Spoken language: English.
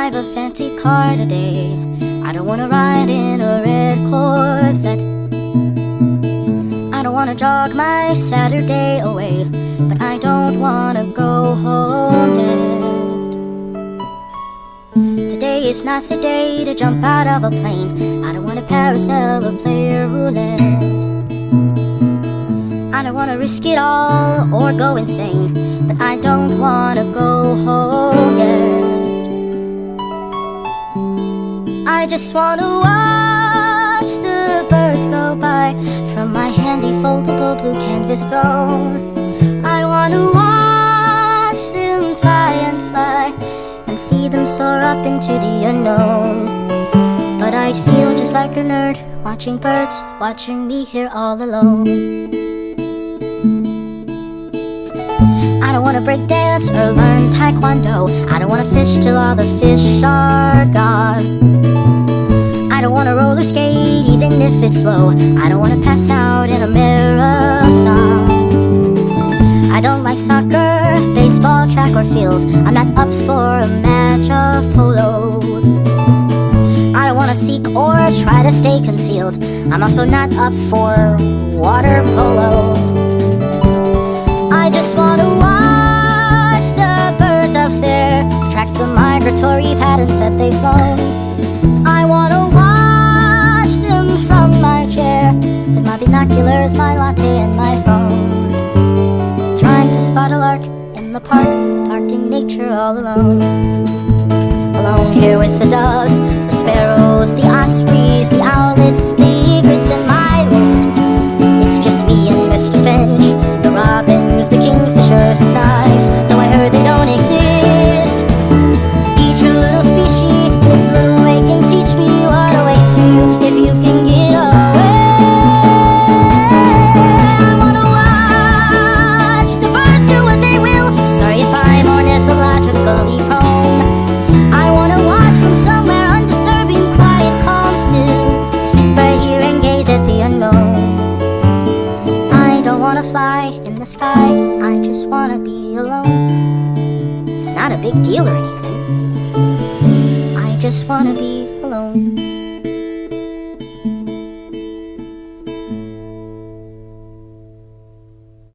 drive a fancy car today. I don't wanna ride in a red Corvette. I don't wanna jog my Saturday away, but I don't wanna go home yet. Today is not the day to jump out of a plane. I don't wanna carousel or play roulette. I don't wanna risk it all or go insane, but I don't wanna go home yet. I just wanna watch the birds go by from my handy foldable blue canvas throne. I wanna watch them fly and fly and see them soar up into the unknown. But I'd feel just like a nerd watching birds, watching me here all alone. I don't wanna break dance or learn taekwondo. I don't wanna fish till all the fish are gone. I don't wanna roller skate even if it's slow. I don't wanna pass out in a marathon. I don't like soccer, baseball, track or field. I'm not up for a match of polo. I don't wanna seek or try to stay concealed. I'm also not up for water polo. I just wanna watch the birds up there, track the migratory patterns that they've flown. I wanna watch them from my chair, with my binoculars, my latte and my phone, trying to spot a lark in the park, parked in nature all alone. Alone here with the doves, the sparrows, the ospreys, the owlets, the egrets in my list. It's just me and Mr. Finch, the robins, the kingfishers, the snipes, though I heard they don't exist. Each little species in its little way can teach me what awaits you if you can get away. I wanna watch the birds do what they will. Sorry if I'm ornithologically prone. I wanna watch from somewhere undisturbing, quiet, calm, still. Sit right here and gaze at the unknown. I don't wanna fly in the sky, I just wanna be alone. It's not a big deal or anything, I just wanna be alone.